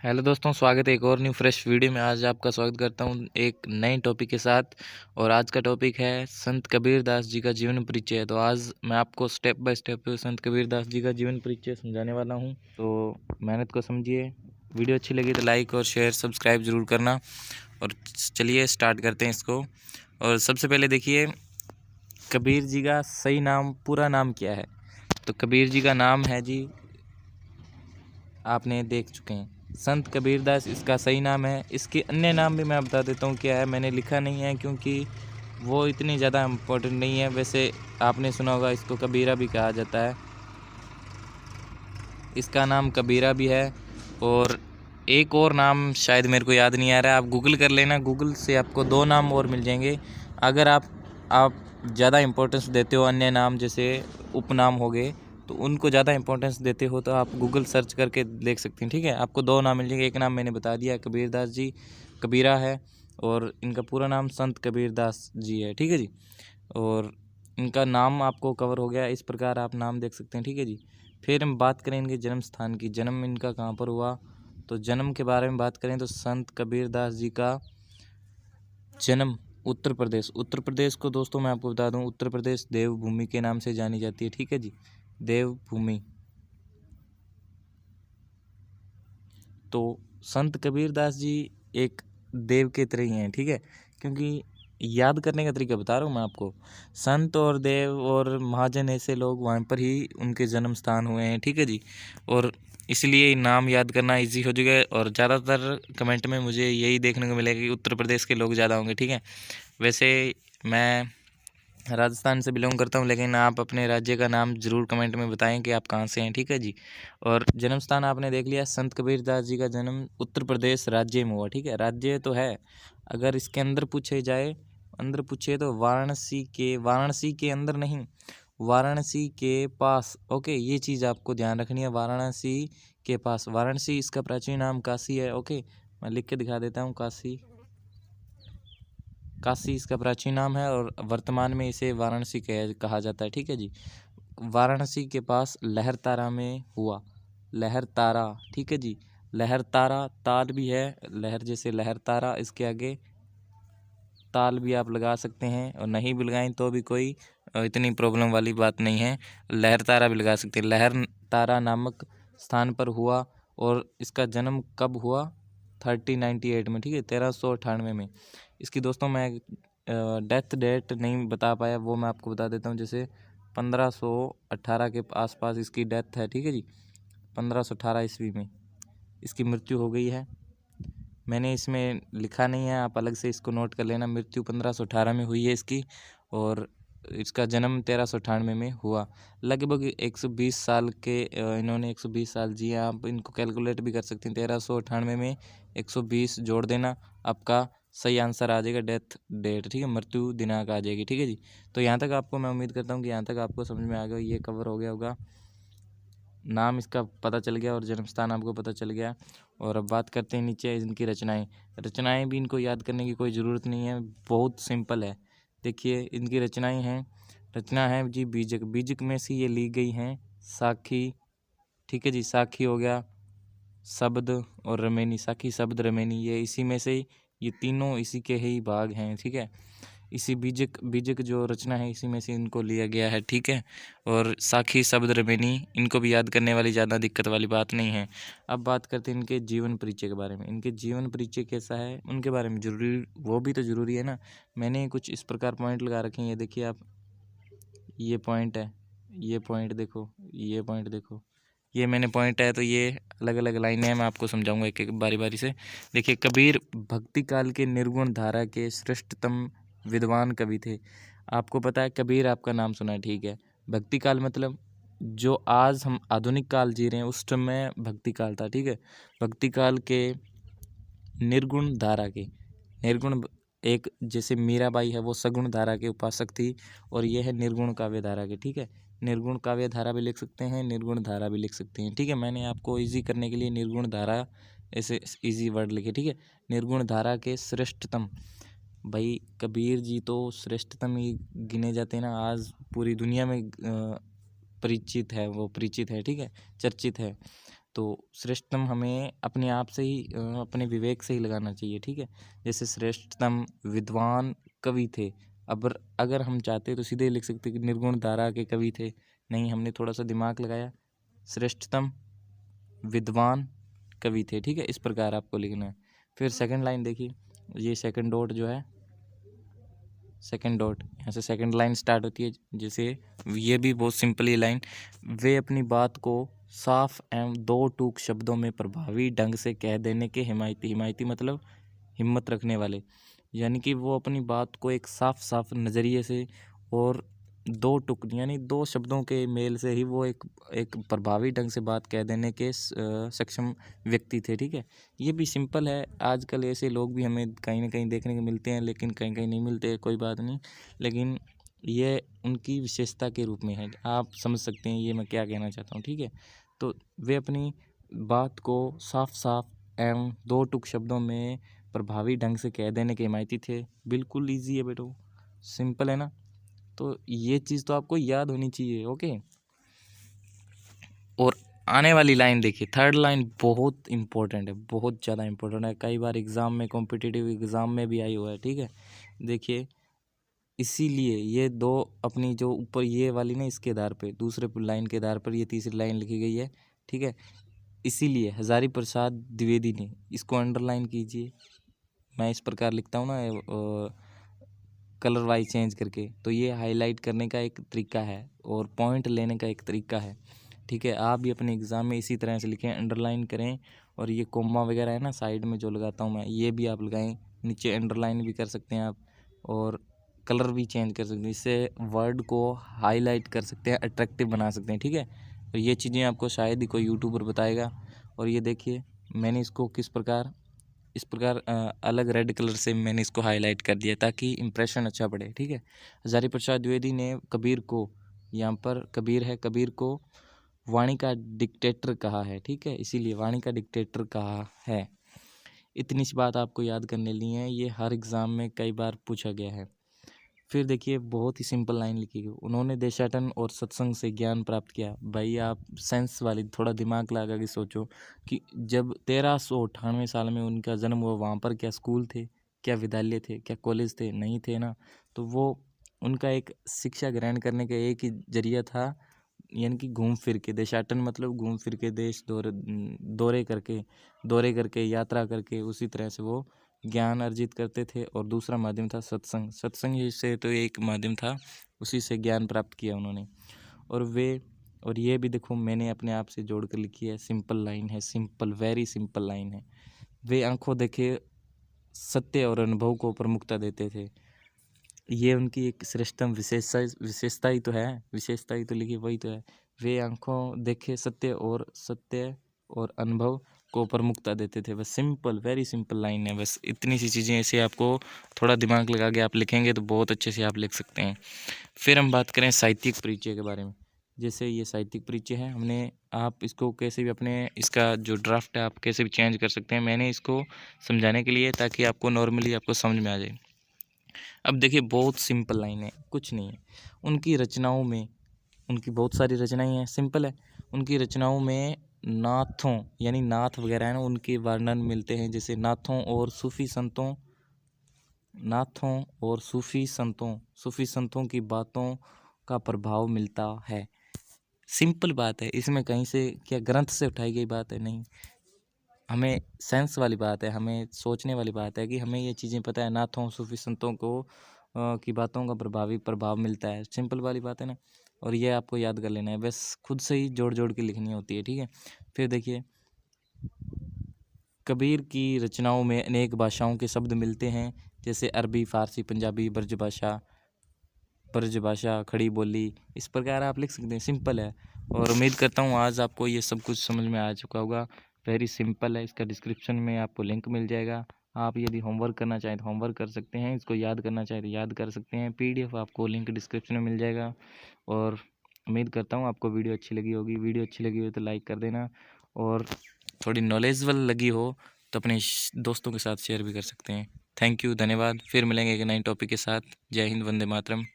Hello दोस्तों, स्वागत है एक और न्यू फ्रेश वीडियो में। आज आपका स्वागत करता हूं एक नए टॉपिक के साथ। और आज का टॉपिक है संत कबीर दास जी का जीवन परिचय। तो आज मैं आपको स्टेप बाय स्टेप संत कबीर दास जी का जीवन परिचय समझाने वाला हूं, तो मेहनत को समझिए। वीडियो अच्छी लगी तो लाइक और शेयर सब्सक्राइब ज़रूर करना। और चलिए स्टार्ट करते हैं इसको। और सबसे पहले देखिए, कबीर जी का सही नाम, पूरा नाम क्या है। तो कबीर जी का नाम है जी, आपने देख चुके हैं, संत कबीरदास इसका सही नाम है। इसके अन्य नाम भी मैं बता देता हूँ क्या है, मैंने लिखा नहीं है क्योंकि वो इतनी ज़्यादा इम्पोर्टेंट नहीं है। वैसे आपने सुना होगा इसको कबीरा भी कहा जाता है, इसका नाम कबीरा भी है। और एक और नाम शायद मेरे को याद नहीं आ रहा है, आप गूगल कर लेना, गूगल से आपको 2 नाम और मिल जाएंगे। अगर आप ज़्यादा इम्पोर्टेंस देते हो अन्य नाम जैसे उपनाम हो गए, तो उनको ज़्यादा इंपॉर्टेंस देते हो तो आप गूगल सर्च करके देख सकते हैं। ठीक है, आपको 2 नाम मिल जाएंगे। एक नाम मैंने बता दिया, कबीरदास जी, कबीरा है, और इनका पूरा नाम संत कबीरदास जी है। ठीक है जी, और इनका नाम आपको कवर हो गया। इस प्रकार आप नाम देख सकते हैं। ठीक है जी, फिर हम बात करें इनके जन्म स्थान की, जन्म इनका कहाँ पर हुआ। तो जन्म के बारे में बात करें तो संत कबीरदास जी का जन्म उत्तर प्रदेश, उत्तर प्रदेश को दोस्तों मैं आपको बता दूं, उत्तर प्रदेश देवभूमि के नाम से जानी जाती है। ठीक है जी, देवभूमि। तो संत कबीरदास जी एक देव के तरह ही हैं। ठीक है, क्योंकि याद करने का तरीका बता रहा हूँ मैं आपको। संत और देव और महाजन ऐसे लोग वहाँ पर ही उनके जन्म स्थान हुए हैं। ठीक है जी, और इसलिए नाम याद करना इजी हो जाएगा। और ज़्यादातर कमेंट में मुझे यही देखने को मिलेगा कि उत्तर प्रदेश के लोग ज़्यादा होंगे। ठीक है, वैसे मैं राजस्थान से बिलोंग करता हूँ, लेकिन आप अपने राज्य का नाम ज़रूर कमेंट में बताएं कि आप कहाँ से हैं। ठीक है जी, और जन्म स्थान आपने देख लिया। संत कबीरदास जी का जन्म उत्तर प्रदेश राज्य में हुआ। ठीक है, राज्य तो है, अगर इसके अंदर पूछे जाए, अंदर पूछे तो वाराणसी के अंदर नहीं, वाराणसी के पास। ओके, ये चीज़ आपको ध्यान रखनी है, वाराणसी के पास। वाराणसी इसका प्राचीन नाम काशी है। ओके, मैं लिख के दिखा देता हूँ, काशी, काशी इसका प्राचीन नाम है, और वर्तमान में इसे वाराणसी कहा जाता है। ठीक है जी, वाराणसी के पास लहरतारा में हुआ, लहरतारा। ठीक है जी, लहरतारा, ताल भी है, लहर जैसे लहरतारा, इसके आगे ताल भी आप लगा सकते हैं, और नहीं भी लगाएं तो भी कोई इतनी प्रॉब्लम वाली बात नहीं है, लहरतारा भी लगा सकते हैं। लहरतारा नामक स्थान पर हुआ, और इसका जन्म कब हुआ, 1398 में। ठीक है, 1398 में। इसकी दोस्तों मैं डेथ डेट नहीं बता पाया, वो मैं आपको बता देता हूँ। जैसे 1518 के आसपास इसकी डेथ है। ठीक है जी, 1518 ईस्वी में इसकी मृत्यु हो गई है। मैंने इसमें लिखा नहीं है, आप अलग से इसको नोट कर लेना। मृत्यु 1518 में हुई है इसकी, और इसका जन्म 1398 में हुआ। लगभग 120 साल के इन्होंने 120 साल जिए। आप इनको कैलकुलेट भी कर सकते हैं, 1398 में 120 जोड़ देना, आपका सही आंसर आ जाएगा, डेथ डेट। ठीक है, मृत्यु दिनांक आ जाएगी। ठीक है जी, तो यहाँ तक आपको मैं उम्मीद करता हूँ कि यहाँ तक आपको समझ में आ गया, ये कवर हो गया होगा, नाम इसका पता चल गया और जन्म स्थान आपको पता चल गया। और अब बात करते हैं नीचे इनकी रचनाएं। रचनाएं भी इनको याद करने की कोई ज़रूरत नहीं है, बहुत सिंपल है। देखिए इनकी रचनाएं हैं, रचना है जी बीजक, बीजक में से ये ली गई हैं साखी। ठीक है जी, साखी हो गया, शब्द और रमेनी, साखी शब्द रमेनी, ये इसी में से ये तीनों इसी के ही भाग हैं। ठीक है, इसी बीजक बीजक जो रचना है इसी में से इनको लिया गया है। ठीक है, और साखी शब्द रमेनी, इनको भी याद करने वाली ज़्यादा दिक्कत वाली बात नहीं है। अब बात करते हैं इनके जीवन परिचय के बारे में। इनके जीवन परिचय कैसा है उनके बारे में जरूरी, वो भी तो ज़रूरी है ना। मैंने कुछ इस प्रकार पॉइंट लगा रखे हैं, ये देखिए आप, ये पॉइंट है, ये पॉइंट देखो, ये पॉइंट देखो, ये मैंने पॉइंट है, तो ये अलग अलग लाइनें हैं, मैं आपको समझाऊंगा एक एक बारी बारी से। देखिए, कबीर भक्ति काल के निर्गुण धारा के श्रेष्ठतम विद्वान कवि थे। आपको पता है कबीर, आपका नाम सुना है, ठीक है। भक्ति काल मतलब जो आज हम आधुनिक काल जी रहे हैं उस समय भक्ति काल था। ठीक है, भक्ति काल के निर्गुण धारा के, निर्गुण, एक जैसे मीराबाई है वो सगुण धारा के उपासक थी, और यह है निर्गुण काव्य धारा के। ठीक है, निर्गुण काव्य धारा भी लिख सकते हैं, निर्गुण धारा भी लिख सकते हैं। ठीक है, मैंने आपको इजी करने के लिए निर्गुण धारा ऐसे इजी वर्ड लिखे। ठीक है, निर्गुण धारा के श्रेष्ठतम, भाई कबीर जी तो श्रेष्ठतम ही गिने जाते हैं ना, आज पूरी दुनिया में परिचित है, वो परिचित है। ठीक है, चर्चित है। तो श्रेष्ठतम हमें अपने आप से ही अपने विवेक से ही लगाना चाहिए, ठीक है। जैसे श्रेष्ठतम विद्वान कवि थे, अब अगर हम चाहते तो सीधे लिख सकते कि निर्गुण धारा के कवि थे, नहीं, हमने थोड़ा सा दिमाग लगाया, श्रेष्ठतम विद्वान कवि थे, ठीक है। इस प्रकार आपको लिखना है। फिर सेकंड लाइन देखिए, ये सेकंड डॉट जो है, सेकंड डॉट यहाँ से सेकंड लाइन स्टार्ट होती है। जैसे ये भी बहुत सिंपल ये लाइन, वे अपनी बात को साफ एवं दो टूक शब्दों में प्रभावी ढंग से कह देने के हिमायती, हिमायती मतलब हिम्मत रखने वाले, यानी कि वो अपनी बात को एक साफ साफ नज़रिए से और दो टुक यानी दो शब्दों के मेल से ही वो एक प्रभावी ढंग से बात कह देने के सक्षम व्यक्ति थे, ठीक है। ये भी सिंपल है, आजकल ऐसे लोग भी हमें कहीं ना कहीं देखने को मिलते हैं, लेकिन कहीं कहीं नहीं मिलते, कोई बात नहीं, लेकिन ये उनकी विशेषता के रूप में है, आप समझ सकते हैं ये मैं क्या कहना चाहता हूँ, ठीक है। तो वे अपनी बात को साफ साफ एवं दो टुक शब्दों में प्रभावी ढंग से कह देने के हिमायती थे। बिल्कुल ईजी है बेटो, सिंपल है ना। तो ये चीज़ तो आपको याद होनी चाहिए, ओके। और आने वाली लाइन देखिए, थर्ड लाइन बहुत इंपॉर्टेंट है, बहुत ज़्यादा इंपॉर्टेंट है, कई बार एग्ज़ाम में, कॉम्पिटिटिव एग्ज़ाम में भी आई हुआ है, ठीक है। देखिए, इसीलिए ये दो अपनी जो ऊपर ये वाली ना, इसके आधार पे, दूसरे लाइन के आधार पर ये तीसरी लाइन लिखी गई है, ठीक है। इसीलिए हजारी प्रसाद द्विवेदी ने, इसको अंडरलाइन कीजिए, मैं इस प्रकार लिखता हूँ ना कलर वाइज चेंज करके, तो ये हाईलाइट करने का एक तरीका है और पॉइंट लेने का एक तरीका है, ठीक है। आप भी अपने एग्ज़ाम में इसी तरह से लिखें, अंडरलाइन करें, और ये कोमा वगैरह है ना साइड में जो लगाता हूँ मैं, ये भी आप लगाएं, नीचे अंडरलाइन भी कर सकते हैं आप, और कलर भी चेंज कर सकते हैं, इससे वर्ड को हाईलाइट कर सकते हैं, अट्रैक्टिव बना सकते हैं, ठीक है। तो ये चीज़ें आपको शायद ही कोई यूट्यूबर बताएगा। और ये देखिए, मैंने इसको किस प्रकार, इस प्रकार अलग रेड कलर से मैंने इसको हाईलाइट कर दिया ताकि इम्प्रेशन अच्छा पड़े, ठीक है। हजारी प्रसाद द्विवेदी ने कबीर को, यहाँ पर कबीर है, कबीर को वाणी का डिक्टेटर कहा है, ठीक है, इसीलिए वाणी का डिक्टेटर कहा है। इतनी सी बात आपको याद करने ली है, ये हर एग्ज़ाम में कई बार पूछा गया है। फिर देखिए, बहुत ही सिंपल लाइन लिखी गई, उन्होंने देशाटन और सत्संग से ज्ञान प्राप्त किया। भाई आप सेंस वाली थोड़ा दिमाग लगा के सोचो कि जब 1398 साल में उनका जन्म हुआ, वहाँ पर क्या स्कूल थे, क्या विद्यालय थे, क्या कॉलेज थे, नहीं थे ना। तो वो उनका एक शिक्षा ग्रहण करने का एक ही जरिया था, यानी कि घूम फिर के, देशाटन मतलब घूम फिर के, देश दौरे करके यात्रा करके, उसी तरह से वो ज्ञान अर्जित करते थे। और दूसरा माध्यम था सत्संग, सत्संग से तो एक माध्यम था, उसी से ज्ञान प्राप्त किया उन्होंने। और ये भी देखो, मैंने अपने आप से जोड़ कर लिखी है, सिंपल लाइन है, सिंपल, वेरी सिंपल लाइन है। वे आंखों देखे सत्य और अनुभव को प्रमुखता देते थे। ये उनकी एक श्रेष्ठतम विशेषता ही तो है, विशेषता ही तो लिखी, वही तो है। वे आंखों देखे सत्य और अनुभव को प्रमुखता देते थे। बस सिंपल, वेरी सिंपल लाइन है, बस इतनी सी चीज़ें ऐसे आपको थोड़ा दिमाग लगा के आप लिखेंगे तो बहुत अच्छे से आप लिख सकते हैं। फिर हम बात करें साहित्यिक परिचय के बारे में। जैसे ये साहित्यिक परिचय है, हमने, आप इसको कैसे भी अपने, इसका जो ड्राफ्ट है आप कैसे भी चेंज कर सकते हैं, मैंने इसको समझाने के लिए, ताकि आपको नॉर्मली आपको समझ में आ जाए। अब देखिए, बहुत सिंपल लाइन है, कुछ नहीं है। उनकी रचनाओं में, उनकी बहुत सारी रचनाएं हैं, सिंपल है। उनकी रचनाओं में नाथों, यानी नाथ वगैरह है ना, उनके वर्णन मिलते हैं। जैसे नाथों और सूफी संतों की बातों का प्रभाव मिलता है। सिंपल बात है, इसमें कहीं से क्या ग्रंथ से उठाई गई बात है, नहीं, हमें सेंस वाली बात है, हमें सोचने वाली बात है कि हमें ये चीज़ें पता है, नाथों सूफी संतों को की बातों का प्रभाव मिलता है, सिंपल वाली बात है ना। और ये आपको याद कर लेना है, बस खुद से ही जोड़ जोड़ के लिखनी होती है, ठीक है। फिर देखिए, कबीर की रचनाओं में अनेक भाषाओं के शब्द मिलते हैं, जैसे अरबी, फारसी, पंजाबी, ब्रज भाषा, खड़ी बोली, इस प्रकार आप लिख सकते हैं, सिंपल है। और उम्मीद करता हूँ आज आपको ये सब कुछ समझ में आ चुका होगा। वेरी सिंपल है, इसका डिस्क्रिप्शन में आपको लिंक मिल जाएगा। आप यदि होमवर्क करना चाहें तो होमवर्क कर सकते हैं, इसको याद करना चाहें तो याद कर सकते हैं। PDF आपको लिंक डिस्क्रिप्शन में मिल जाएगा। और उम्मीद करता हूँ आपको वीडियो अच्छी लगी होगी। वीडियो अच्छी लगी हो तो लाइक कर देना, और थोड़ी नॉलेजेबल लगी हो तो अपने दोस्तों के साथ शेयर भी कर सकते हैं। थैंक यू, धन्यवाद। फिर मिलेंगे एक नए टॉपिक के साथ। जय हिंद, वंदे मातरम।